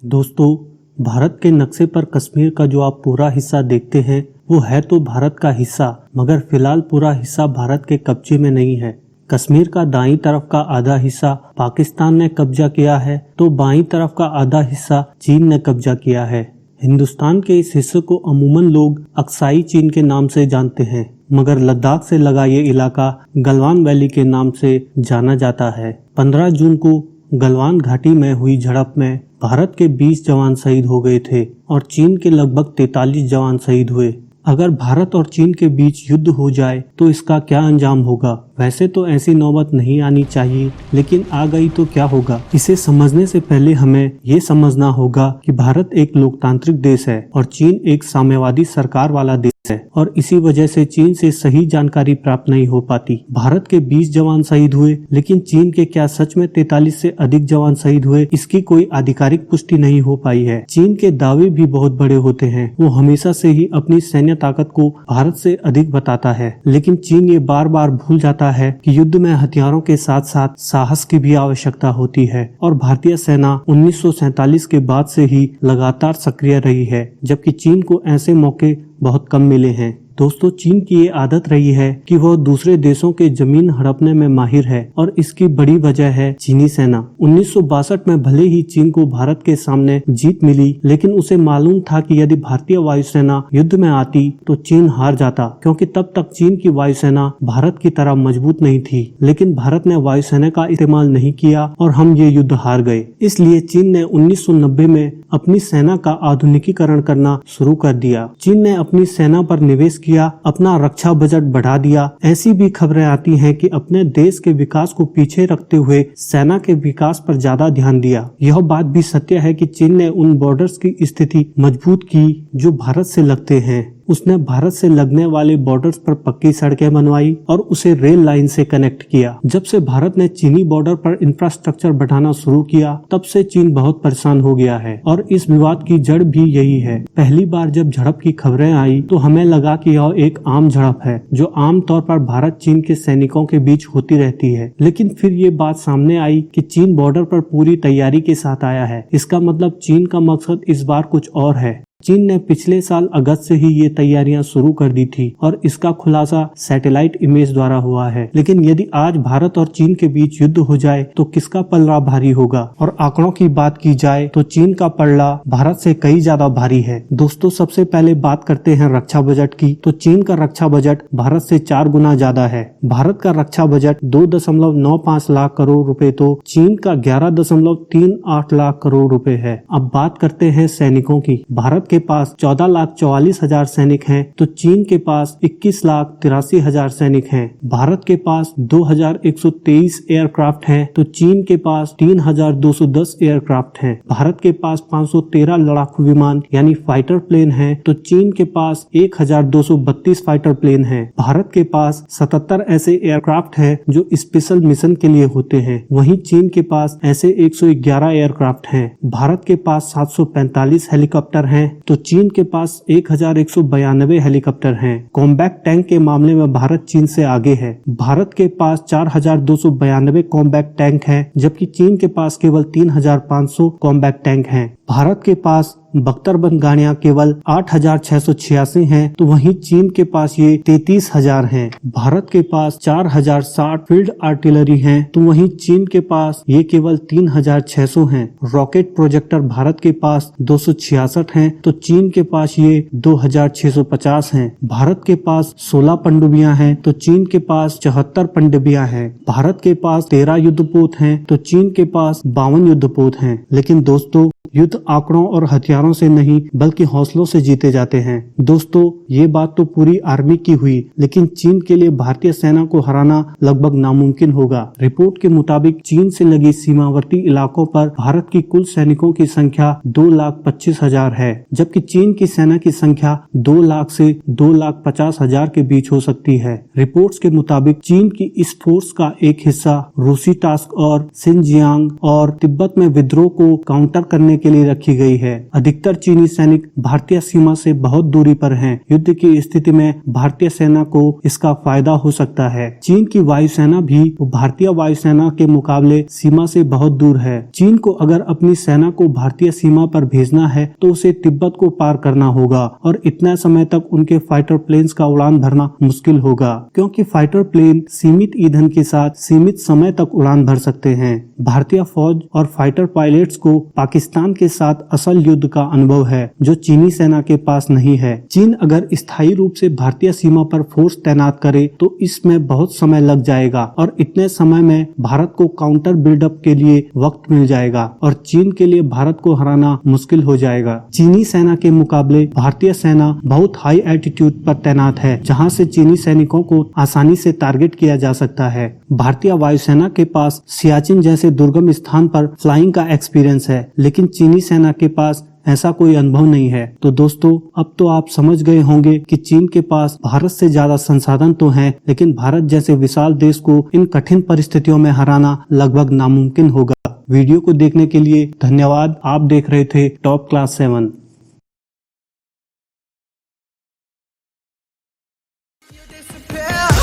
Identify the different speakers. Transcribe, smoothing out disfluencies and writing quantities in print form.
Speaker 1: दोस्तों, भारत के नक्शे पर कश्मीर का जो आप पूरा हिस्सा देखते हैं वो है तो भारत का हिस्सा, मगर फिलहाल पूरा हिस्सा भारत के कब्जे में नहीं है। कश्मीर का दाईं तरफ का आधा हिस्सा पाकिस्तान ने कब्जा किया है तो बाईं तरफ का आधा हिस्सा चीन ने कब्जा किया है। हिंदुस्तान के इस हिस्से को अमूमन लोग अक्साई चीन के नाम से जानते हैं, मगर लद्दाख से लगा ये इलाका गलवान वैली के नाम से जाना जाता है। 15 जून को गलवान घाटी में हुई झड़प में भारत के 20 जवान शहीद हो गए थे और चीन के लगभग 43 जवान शहीद हुए। अगर भारत और चीन के बीच युद्ध हो जाए तो इसका क्या अंजाम होगा? वैसे तो ऐसी नौबत नहीं आनी चाहिए, लेकिन आ गई तो क्या होगा? इसे समझने से पहले हमें ये समझना होगा कि भारत एक लोकतांत्रिक देश है और चीन एक साम्यवादी सरकार वाला देश है और इसी वजह से चीन से सही जानकारी प्राप्त नहीं हो पाती। भारत के 20 जवान शहीद हुए, लेकिन चीन के क्या सच में 43 से अधिक जवान शहीद हुए, इसकी कोई आधिकारिक पुष्टि नहीं हो पाई है। चीन के दावे भी बहुत बड़े होते हैं। वो हमेशा से ही अपनी सैन्य ताकत को भारत से अधिक बताता है, लेकिन चीन ये बार बार भूल जाता है कि युद्ध में हथियारों के साथ साथ साहस की भी आवश्यकता होती है और भारतीय सेना 1947 के बाद से ही लगातार सक्रिय रही है, जबकि चीन को ऐसे मौके बहुत कम मिले हैं। दोस्तों, चीन की ये आदत रही है कि वह दूसरे देशों के जमीन हड़पने में माहिर है और इसकी बड़ी वजह है चीनी सेना। 1962 में भले ही चीन को भारत के सामने जीत मिली, लेकिन उसे मालूम था कि यदि भारतीय वायुसेना युद्ध में आती तो चीन हार जाता, क्योंकि तब तक चीन की वायुसेना भारत की तरह मजबूत नहीं थी। लेकिन भारत ने वायुसेना का इस्तेमाल नहीं किया और हम ये युद्ध हार गए। इसलिए चीन ने 1990 में अपनी सेना का आधुनिकीकरण करना शुरू कर दिया। चीन ने अपनी सेना पर निवेश किया, अपना रक्षा बजट बढ़ा दिया। ऐसी भी खबरें आती हैं कि अपने देश के विकास को पीछे रखते हुए सेना के विकास पर ज्यादा ध्यान दिया। यह बात भी सत्य है कि चीन ने उन बॉर्डर्स की स्थिति मजबूत की जो भारत से लगते हैं। उसने भारत से लगने वाले बॉर्डर्स पर पक्की सड़कें बनवाई और उसे रेल लाइन से कनेक्ट किया। जब से भारत ने चीनी बॉर्डर पर इंफ्रास्ट्रक्चर बढ़ाना शुरू किया, तब से चीन बहुत परेशान हो गया है और इस विवाद की जड़ भी यही है। पहली बार जब झड़प की खबरें आई तो हमें लगा कि यह एक आम झड़प है जो आमतौर पर भारत चीन के सैनिकों के बीच होती रहती है, लेकिन फिर ये बात सामने आई कि चीन बॉर्डर पर पूरी तैयारी के साथ आया है। इसका मतलब चीन का मकसद इस बार कुछ और है। चीन ने पिछले साल अगस्त से ही ये तैयारियां शुरू कर दी थी और इसका खुलासा सैटेलाइट इमेज द्वारा हुआ है। लेकिन यदि आज भारत और चीन के बीच युद्ध हो जाए तो किसका पलड़ा भारी होगा? और आंकड़ों की बात की जाए तो चीन का पलड़ा भारत से कई ज्यादा भारी है। दोस्तों, सबसे पहले बात करते हैं रक्षा बजट की। तो चीन का रक्षा बजट भारत से 4 गुना ज्यादा है। भारत का रक्षा बजट 2.95 लाख करोड़ रुपए तो चीन का 11.38 लाख करोड़ रुपए है। अब बात करते हैं सैनिकों की। भारत के पास 14,44,000 सैनिक हैं तो चीन के पास 21,83,000 सैनिक हैं। भारत के पास 2,123 एयरक्राफ्ट हैं तो चीन के पास 3,210 एयरक्राफ्ट हैं। भारत के पास 513 लड़ाकू विमान यानी फाइटर प्लेन हैं तो चीन के पास 1,232 फाइटर प्लेन हैं। भारत के पास 77 ऐसे एयरक्राफ्ट हैं जो स्पेशल मिशन के लिए होते हैं, वहीं चीन के पास ऐसे 111 एयरक्राफ्ट हैं। भारत के पास 745 हेलीकॉप्टर हैं तो चीन के पास 1,192 हेलीकॉप्टर हैं। कॉम्बैट टैंक के मामले में भारत चीन से आगे है। भारत के पास 4,292 कॉम्बैट टैंक हैं, जबकि चीन के पास केवल 3,500 कॉम्बैट टैंक हैं। भारत के पास बख्तरबंद गाड़ियां केवल 8,686 हैं तो वहीं चीन के पास ये 33,000 हैं। भारत के पास 4,060 फील्ड आर्टिलरी हैं तो वहीं चीन के पास ये केवल 3,600 हैं। रॉकेट प्रोजेक्टर भारत के पास 266 हैं तो चीन के पास ये 2,650 हैं। भारत के पास 16 पनडुब्बियां हैं तो चीन के पास 74 पनडुब्बियां हैं। भारत के पास 13 युद्धपोत हैं तो चीन के पास 52 युद्धपोत हैं। लेकिन दोस्तों, युद्ध आंकड़ों और हथियारों से नहीं बल्कि हौसलों से जीते जाते हैं। दोस्तों, ये बात तो पूरी आर्मी की हुई, लेकिन चीन के लिए भारतीय सेना को हराना लगभग नामुमकिन होगा। रिपोर्ट के मुताबिक चीन से लगी सीमावर्ती इलाकों पर भारत की कुल सैनिकों की संख्या 2,25,000 है, जबकि चीन की सेना की संख्या 2 लाख से 2,50,000 के बीच हो सकती है। रिपोर्ट्स के मुताबिक चीन की इस फोर्स का एक हिस्सा रूसी टास्क और सिनजियांग और तिब्बत में विद्रोह को काउंटर करने के लिए रखी गई है। अधिकतर चीनी सैनिक भारतीय सीमा से बहुत दूरी पर हैं। युद्ध की स्थिति में भारतीय सेना को इसका फायदा हो सकता है। चीन की वायुसेना भी भारतीय वायुसेना के मुकाबले सीमा से बहुत दूर है। चीन को अगर अपनी सेना को भारतीय सीमा पर भेजना है तो उसे तिब्बत को पार करना होगा और इतना समय तक उनके फाइटर प्लेन्स का उड़ान भरना मुश्किल होगा, क्योंकि फाइटर प्लेन सीमित ईंधन के साथ सीमित समय तक उड़ान भर सकते हैं। भारतीय फौज और फाइटर पायलट्स को पाकिस्तान के साथ असल युद्ध का अनुभव है जो चीनी सेना के पास नहीं है। चीन अगर स्थायी रूप से भारतीय सीमा पर फोर्स तैनात करे तो इसमें बहुत समय लग जाएगा और इतने समय में भारत को काउंटर बिल्डअप के लिए वक्त मिल जाएगा और चीन के लिए भारत को हराना मुश्किल हो जाएगा। चीनी सेना के मुकाबले भारतीय सेना बहुत हाई एल्टीट्यूड पर तैनात है, जहां से चीनी सैनिकों को आसानी से टारगेट किया जा सकता है। भारतीय वायुसेना के पास सियाचिन जैसे दुर्गम स्थान पर फ्लाइंग का एक्सपीरियंस है, लेकिन चीनी सेना के पास ऐसा कोई अनुभव नहीं है। तो दोस्तों, अब तो आप समझ गए होंगे कि चीन के पास भारत से ज्यादा संसाधन तो हैं, लेकिन भारत जैसे विशाल देश को इन कठिन परिस्थितियों में हराना लगभग नामुमकिन होगा। वीडियो को देखने के लिए धन्यवाद। आप देख रहे थे टॉप क्लास 7।
Speaker 2: You disappear